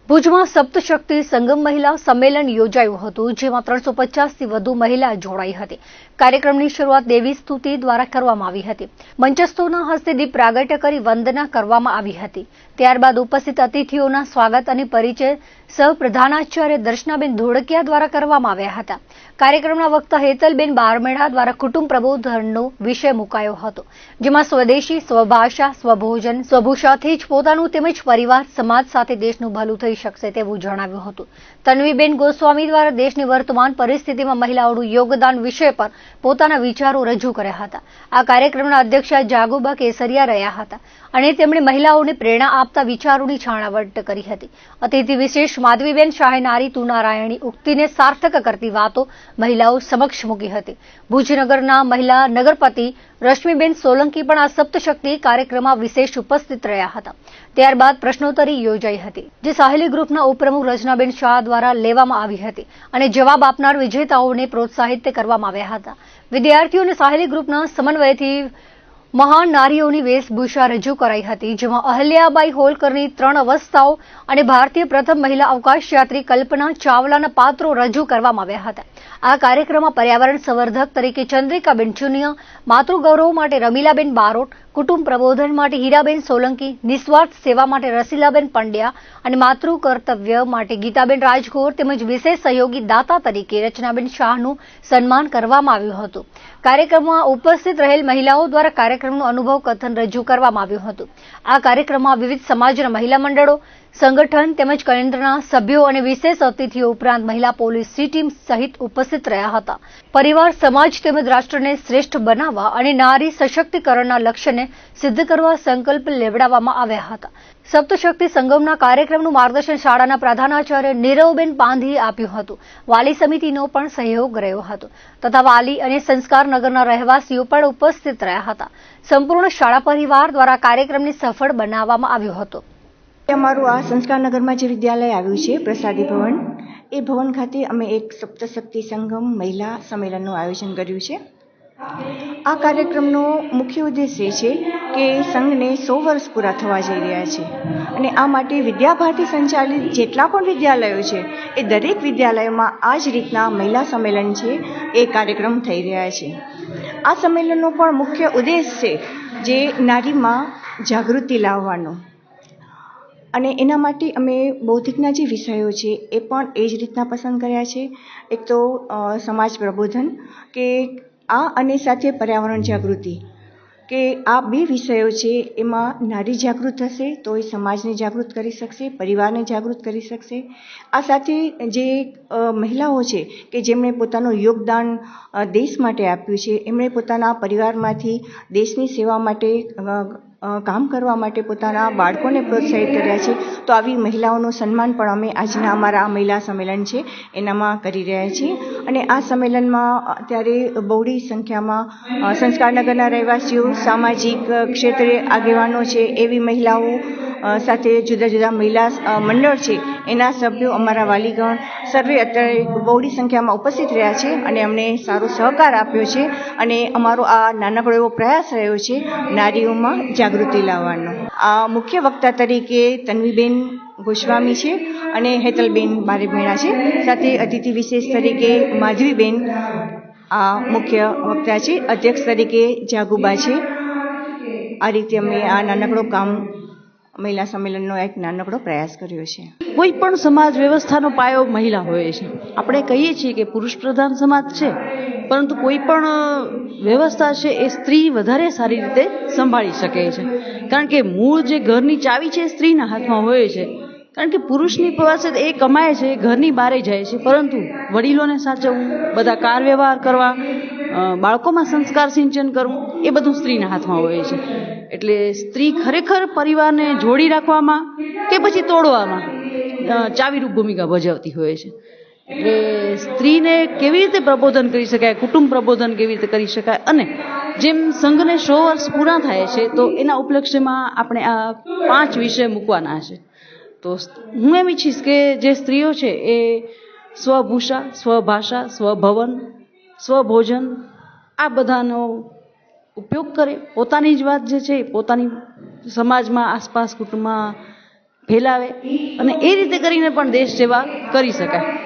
ભુજમાં સપ્તશક્તિ સંગમ મહિલા સંમેલન યોજાયું હતું, જેમાં 350થી વધુ મહિલા જોડાઈ હતી। કાર્યક્રમની શરૂઆત દેવી સ્તુતિ દ્વારા કરવામાં આવી હતી। મંચસ્થોના હસ્તે દીપ પ્રાગટ્ય કરી વંદના કરવામાં આવી હતી। ત્યારબાદ ઉપસ્થિત અતિથિઓના સ્વાગત અને પરિચય સહપ્રધાનાચાર્ય દર્શનાબેન ધોળકિયા દ્વારા કરવામાં આવ્યા હતા। કાર્યક્રમના વક્તા હેતલબેન બારમેડા દ્વારા કુટુંબ પ્રબોધનનો વિષય મુકાયો હતો, જેમાં સ્વદેશી, સ્વભાષા, સ્વભોજન, સ્વભૂષાથી જ પોતાનું તેમજ પરિવાર, સમાજ સાથે દેશનું ભલું થઈ શકશે તેવું જણાવ્યું હતું। તન્વીબેન ગોસ્વામી દ્વારા દેશની વર્તમાન પરિસ્થિતિમાં મહિલાઓનું યોગદાન વિષય પર પોતાના વિચારો રજૂ કર્યા હતા। આ કાર્યક્રમના અધ્યક્ષ જાગુબા કેસરિયા રહ્યા હતા અને તેમણે મહિલાઓને પ્રેરણા આપતા વિચારોની છાણાવટ કરી હતી। અતિથિ વિશેષ માધવીબેન શાહે નારી તું નારાયણી ઉક્તિને સાર્થક કરતી વાતો મહિલાઓ સમક્ષ મૂકી હતી। ભુજનગરના મહિલા નગરપતિ રશ્મિબેન સોલંકી પણ આ સપ્તશક્તિ કાર્યક્રમમાં વિશેષ ઉપસ્થિત રહ્યા હતા। ત્યારબાદ પ્રશ્નોત્તરી યોજાઈ હતી, જે સાહેલી ગ્રુપના ઉપપ્રમુખ રચનાબેન શાહ દ્વારા લેવામાં આવી હતી અને જવાબ આપનાર વિજેતાઓને પ્રોત્સાહિત કરવામાં આવ્યા હતા। વિદ્યાર્થીઓ અને સાહેલી ગ્રુપના સમન્વયથી મહાન નારીઓની વેશભૂષા રજૂ કરાઈ હતી, જેમાં અહલ્યાબાઈ હોલકરની 3 અવસ્થાઓ અને ભારતીય પ્રથમ મહિલા અવકાશયાત્રી કલ્પના ચાવલાના પાત્રો રજૂ કરવામાં આવ્યા હતા। આ કાર્યક્રમમાં પર્યાવરણ સંવર્ધક તરીકે ચંદ્રિકાબેન ચુનિયા, માતૃગૌરવ માટે રમીલાબેન બારોટ, કુટુંબ પ્રબોધન માટે હીરાબેન સોલંકી, નિસ્વાર્થ સેવા માટે રસીલાબેન પંડ્યા અને માતૃ કર્તવ્ય માટે ગીતાબેન રાજગોર તેમજ વિશેષ સહયોગી દાતા તરીકે રચનાબેન શાહનું સન્માન કરવામાં આવ્યું હતું। કાર્યક્રમમાં ઉપસ્થિત રહેલ મહિલાઓ દ્વારા કાર્યક્રમનું અનુભવ કથન રજૂ કરવામાં આવ્યું હતું। આ કાર્યક્રમમાં વિવિધ સમાજના મહિલા મંડળો, સંગઠન તેમજ કેન્દ્રના સભ્યો અને વિશેષ અતિથિઓ ઉપરાંત મહિલા પોલીસ ટીમ સહિત ઉપસ્થિત રહ્યા હતા। પરિવાર, સમાજ તેમજ રાષ્ટ્રને શ્રેષ્ઠ બનાવવા અને નારી સશક્તિકરણના લક્ષ્યને સિદ્ધ કરવા સંકલ્પ લેવડાવવામાં આવ્યા હતા। સપ્તશક્તિ સંગમના કાર્યક્રમનું માર્ગદર્શન શાળાના પ્રધાનાચાર્ય નીરવબેન પાંધીએ આપ્યું હતું। વાલી સમિતિનો પણ સહયોગ રહ્યો હતો તથા વાલી અને સંસ્કાર નગરના રહેવાસીઓ પણ ઉપસ્થિત રહ્યા હતા। સંપૂર્ણ શાળા પરિવાર દ્વારા કાર્યક્રમને સફળ બનાવવામાં આવ્યો હતો। અમારું આ સંસ્કારનગરમાં જે વિદ્યાલય આવ્યું છે પ્રસાદી ભવન, એ ભવન ખાતે અમે એક સપ્તશક્તિ સંગમ મહિલા સંમેલનનું આયોજન કર્યું છે। આ કાર્યક્રમનો મુખ્ય ઉદ્દેશ એ છે કે સંઘને 100 વર્ષ પૂરા થવા જઈ રહ્યા છે અને આ માટે વિદ્યાભારતી સંચાલિત જેટલા પણ વિદ્યાલયો છે એ દરેક વિદ્યાલયોમાં આ જ રીતના મહિલા સંમેલન છે એ કાર્યક્રમ થઈ રહ્યા છે। આ સંમેલનનો પણ મુખ્ય ઉદ્દેશ છે જે નારીમાં જાગૃતિ લાવવાનો, અને એના માટે અમે બૌદ્ધિકના જે વિષયો છે એ પણ એ જ રીતના પસંદ કર્યા છે। એક તો સમાજ પ્રબોધન કે આ અને સાથે પર્યાવરણ જાગૃતિ કે આ 2 વિષયો છે, એમાં નારી જાગૃત થશે તો એ સમાજને જાગૃત કરી શકશે, પરિવારને જાગૃત કરી શકશે। આ સાથે જે મહિલાઓ છે કે જેમણે પોતાનું યોગદાન દેશ માટે આપ્યું છે, એમણે પોતાના પરિવારમાંથી દેશની સેવા માટે કામ કરવા માટે પોતાના બાળકોને પ્રોત્સાહિત કર્યા છે, તો આવી મહિલાઓનું સન્માન પણ અમે આજના અમારા મહિલા સંમેલન છે એનામાં કરી રહ્યા છીએ। અને આ સંમેલનમાં અત્યારે બહોળી સંખ્યામાં સંસ્કારનગરના રહેવાસીઓ, સામાજિક ક્ષેત્રે આગેવાનો છે એવી મહિલાઓ સાથે જુદા જુદા મહિલા મંડળ છે એના સભ્યો, અમારા વાલીગણ સર્વે અત્યારે બહોળી સંખ્યામાં ઉપસ્થિત રહ્યા છે અને અમને સારો સહકાર આપ્યો છે અને અમારો આ નાનકડો એવો પ્રયાસ રહ્યો છે નારીઓમાં જાગૃતિ લાવવાનો। આ મુખ્ય વક્તા તરીકે તન્વીબેન ગોસ્વામી છે અને હેતલબેન બારમેડા છે, સાથે અતિથિ વિશેષ તરીકે માધવીબેન આ મુખ્ય વક્તા છે, અધ્યક્ષ તરીકે જાગુબા છે। આ રીતે અમે આ નાનકડો કામ મહિલા સંમેલનનો એક નાનકડો પ્રયાસ કર્યો છે। કોઈ પણ સમાજ વ્યવસ્થાનો પાયો મહિલા હોય છે। આપણે કહીએ છીએ કે પુરુષ પ્રધાન સમાજ છે, પરંતુ કોઈ પણ વ્યવસ્થા છે એ સ્ત્રી વધારે સારી રીતે સંભાળી શકે છે, કારણ કે મૂળ જે ઘરની ચાવી છે એ સ્ત્રીના હાથમાં હોય છે। કારણ કે પુરુષની પાસે એ કમાય છે, ઘરની બહાર જાય છે, પરંતુ વડીલોને સાચવવું, બધા કાર વ્યવહાર કરવા, બાળકોમાં સંસ્કાર સિંચન કરવું એ બધું સ્ત્રીના હાથમાં હોય છે। એટલે સ્ત્રી ખરેખર પરિવારને જોડી રાખવામાં કે પછી તોડવામાં ચાવીરૂપ ભૂમિકા ભજવતી હોય છે। એટલે સ્ત્રીને કેવી રીતે પ્રબોધન કરી શકાય, કુટુંબ પ્રબોધન કેવી રીતે કરી શકાય, અને જેમ સંઘને 100 વર્ષ પૂરા થાય છે તો એના ઉપલક્ષ્યમાં આપણે આ 5 વિષય મૂકવાના છે। તો હું એમ ઈચ્છીશ કે જે સ્ત્રીઓ છે એ સ્વભૂષા, સ્વભાષા, સ્વભવન, સ્વભોજન આ બધાનો ઉપયોગ કરે, પોતાની જ વાત જે છે પોતાની સમાજમાં, આસપાસ, કુટુંબમાં ફેલાવે અને એ રીતે કરીને પણ દેશ સેવા કરી શકાય.